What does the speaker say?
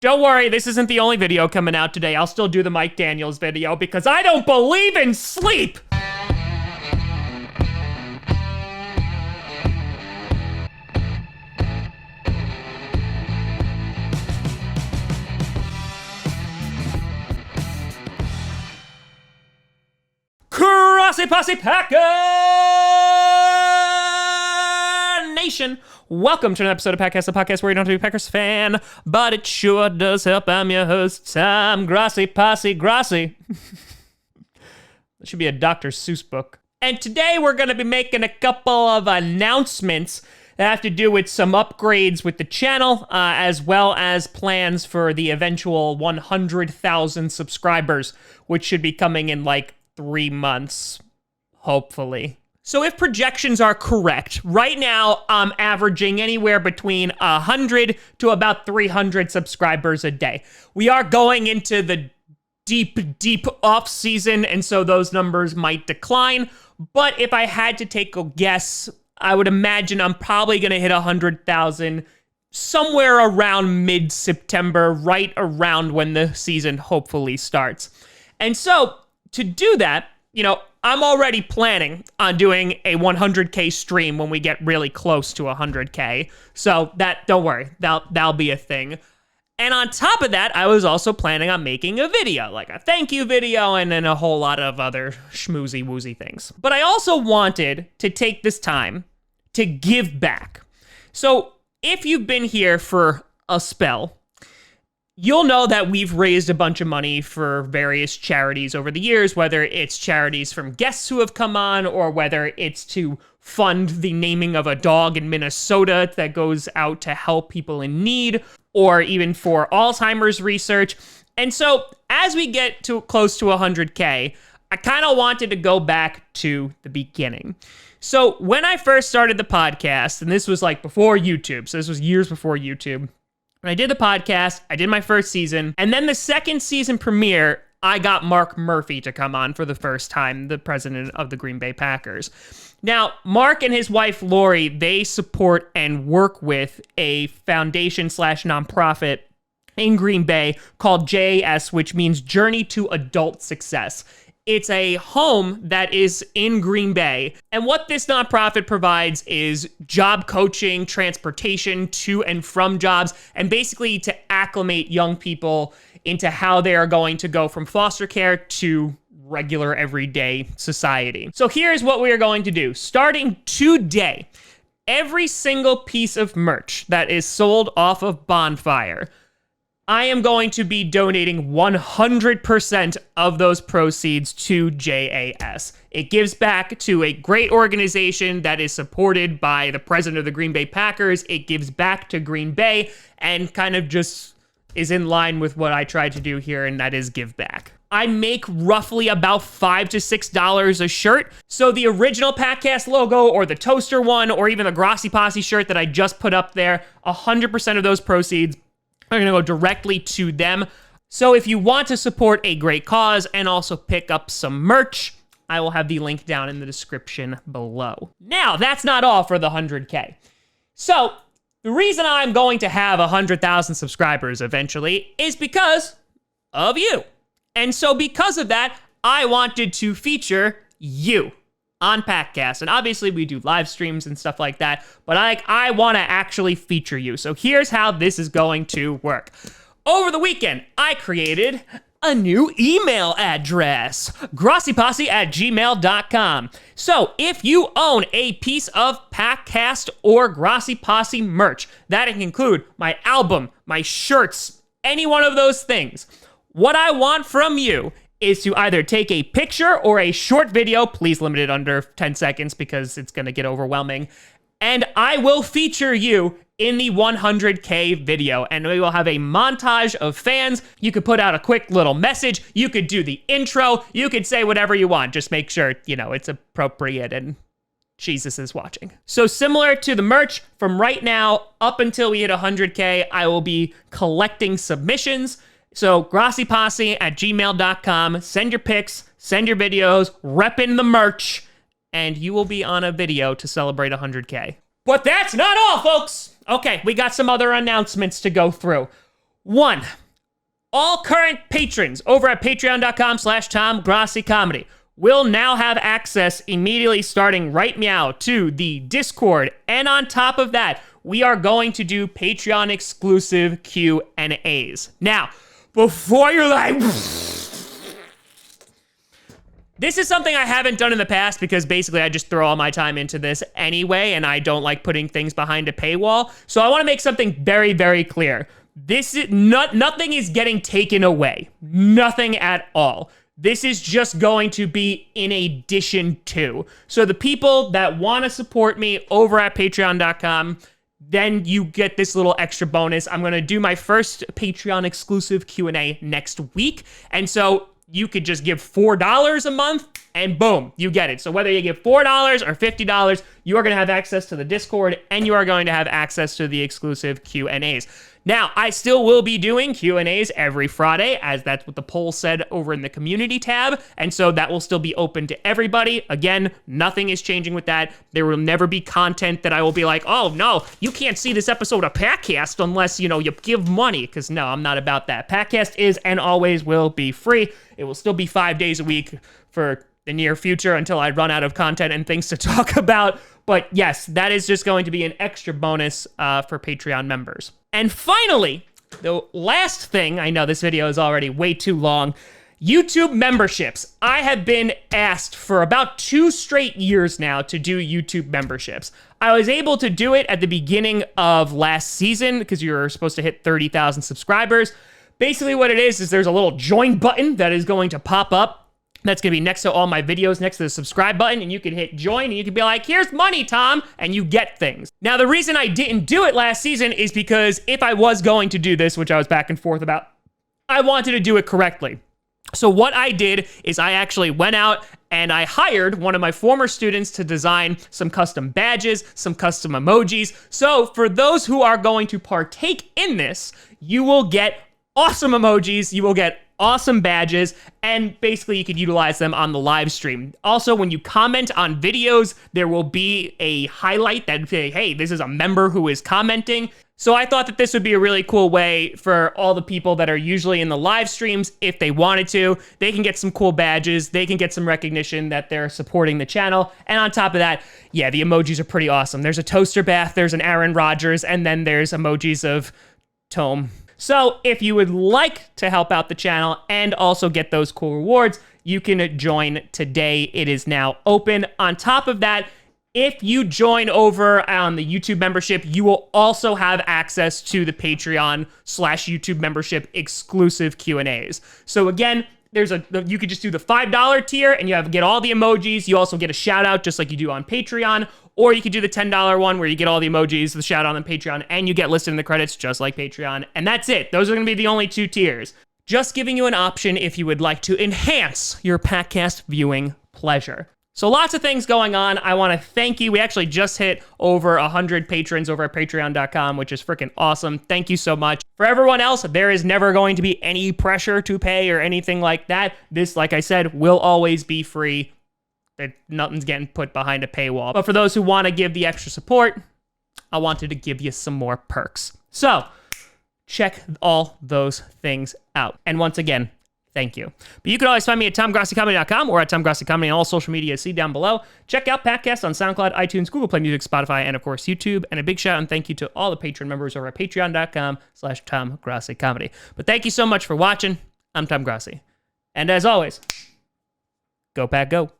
Don't worry, this isn't the only video coming out today. I'll still do the Mike Daniels video because I don't believe in sleep! Grossi Posse Packer Nation! Welcome to an episode of Packcast, the podcast where you don't have to be a Packers fan, but it sure does help. I'm your host, Tom Grossi Posse Grossi. That should be a Dr. Seuss book. And today we're going to be making a couple of announcements that have to do with some upgrades with the channel, as well as plans for the eventual 100,000 subscribers, which should be coming in like 3 months, hopefully. So if projections are correct, right now I'm averaging anywhere between 100 to about 300 subscribers a day. We are going into the deep off season, and so those numbers might decline. But if I had to take a guess, I would imagine I'm probably going to hit 100,000 somewhere around mid-September, right around when the season hopefully starts. And so to do that, you know, I'm already planning on doing a 100K stream when we get really close to 100K. So don't worry, that'll be a thing. And on top of that, I was also planning on making a video, like a thank you video and then a whole lot of other schmoozy woozy things. But I also wanted to take this time to give back. So if you've been here for a spell, you'll know that we've raised a bunch of money for various charities over the years, whether it's charities from guests who have come on or whether it's to fund the naming of a dog in Minnesota that goes out to help people in need, or even for Alzheimer's research. And so as we get to close to 100K, I kind of wanted to go back to the beginning. So when I first started the podcast, and this was like before YouTube, so this was years before YouTube, when I did the podcast, I did my first season, and then the second season premiere, I got Mark Murphy to come on for the first time, the president of the Green Bay Packers. Now, Mark and his wife, Lori, they support and work with a foundation/nonprofit in Green Bay called JAS, which means Journey to Adult Success. It's a home that is in Green Bay. And what this nonprofit provides is job coaching, transportation to and from jobs, and basically to acclimate young people into how they are going to go from foster care to regular everyday society. So here's what we are going to do. Starting today, every single piece of merch that is sold off of Bonfire, I am going to be donating 100% of those proceeds to JAS. It gives back to a great organization that is supported by the president of the Green Bay Packers. It gives back to Green Bay and kind of just is in line with what I try to do here, and that is give back. I make roughly about $5 to $6 a shirt. So the original Packcast logo or the toaster one or even the Grossi Posse shirt that I just put up there, 100% of those proceeds are going to go directly to them. So if you want to support a great cause and also pick up some merch, I will have the link down in the description below. Now, that's not all for the 100K. So the reason I'm going to have 100,000 subscribers eventually is because of you. And so because of that, I wanted to feature you on Packcast. And obviously we do live streams and stuff like that, but I want to actually feature you. So here's how this is going to work. Over the weekend, I created a new email address, grossiposse@gmail.com. So if you own a piece of Packcast or Grossi Posse merch, that can include my album, my shirts, any one of those things, what I want from you is to either take a picture or a short video, please limit it under 10 seconds because it's gonna get overwhelming, and I will feature you in the 100K video, and we will have a montage of fans. You could put out a quick little message, you could do the intro, you could say whatever you want, just make sure, you know, it's appropriate and Jesus is watching. So similar to the merch, from right now up until we hit 100K, I will be collecting submissions. So grossiposse@gmail.com, send your pics, send your videos, rep in the merch, and you will be on a video to celebrate 100K. But that's not all, folks. Okay, we got some other announcements to go through. 1, all current patrons over at patreon.com/TomGrossiComedy will now have access immediately starting right now to the Discord. And on top of that, we are going to do Patreon exclusive Q&As. Now, before you're like, this is something I haven't done in the past because basically I just throw all my time into this anyway, and I don't like putting things behind a paywall. So I want to make something very, very clear. This is nothing is getting taken away. Nothing at all. This is just going to be in addition to. So the people that want to support me over at patreon.com, then you get this little extra bonus. I'm going to do my first Patreon exclusive Q&A next week. And so you could just give $4 a month and boom, you get it. So whether you give $4 or $50, you are going to have access to the Discord and you are going to have access to the exclusive Q&As. Now, I still will be doing Q&As every Friday, as that's what the poll said over in the community tab, and so that will still be open to everybody. Again, nothing is changing with that. There will never be content that I will be like, oh no, you can't see this episode of Packcast unless, you give money, because no, I'm not about that. Packcast is and always will be free. It will still be 5 days a week for the near future until I run out of content and things to talk about. But yes, that is just going to be an extra bonus for Patreon members. And finally, the last thing, I know this video is already way too long, YouTube memberships. I have been asked for about 2 straight years now to do YouTube memberships. I was able to do it at the beginning of last season because you're supposed to hit 30,000 subscribers. Basically what it is there's a little join button that is going to pop up. That's going to be next to all my videos, next to the subscribe button, and you can hit join, and you can be like, here's money, Tom, and you get things. Now, the reason I didn't do it last season is because if I was going to do this, which I was back and forth about, I wanted to do it correctly. So what I did is I actually went out and I hired one of my former students to design some custom badges, some custom emojis. So for those who are going to partake in this, you will get awesome emojis, you will get awesome badges, and basically you could utilize them on the live stream. Also, when you comment on videos, there will be a highlight that say, hey, this is a member who is commenting. So I thought that this would be a really cool way for all the people that are usually in the live streams, if they wanted to, they can get some cool badges, they can get some recognition that they're supporting the channel. And on top of that, yeah, the emojis are pretty awesome. There's a toaster bath, there's an Aaron Rodgers, and then there's emojis of Tome. So if you would like to help out the channel and also get those cool rewards, you can join today. It is now open. On top of that, if you join over on the YouTube membership, you will also have access to the Patreon/YouTube membership exclusive Q&As. So again, you could just do the $5 tier and you get all the emojis. You also get a shout out just like you do on Patreon. Or you could do the $10 one where you get all the emojis, the shout out on Patreon, and you get listed in the credits just like Patreon. And that's it. Those are going to be the only 2 tiers. Just giving you an option if you would like to enhance your Packcast viewing pleasure. So lots of things going on. I want to thank you. We actually just hit over 100 patrons over at patreon.com, which is freaking awesome. Thank you so much. For everyone else, there is never going to be any pressure to pay or anything like that. This, like I said, will always be free. Nothing's getting put behind a paywall. But for those who want to give the extra support, I wanted to give you some more perks. So check all those things out. And once again, thank you. But you can always find me at TomGrossiComedy.com or at TomGrossiComedy on all social media. See down below. Check out Packcast on SoundCloud, iTunes, Google Play Music, Spotify, and of course YouTube. And a big shout out and thank you to all the Patreon members over at Patreon.com/TomGrossiComedy. But thank you so much for watching. I'm Tom Grossi. And as always, go Pack Go.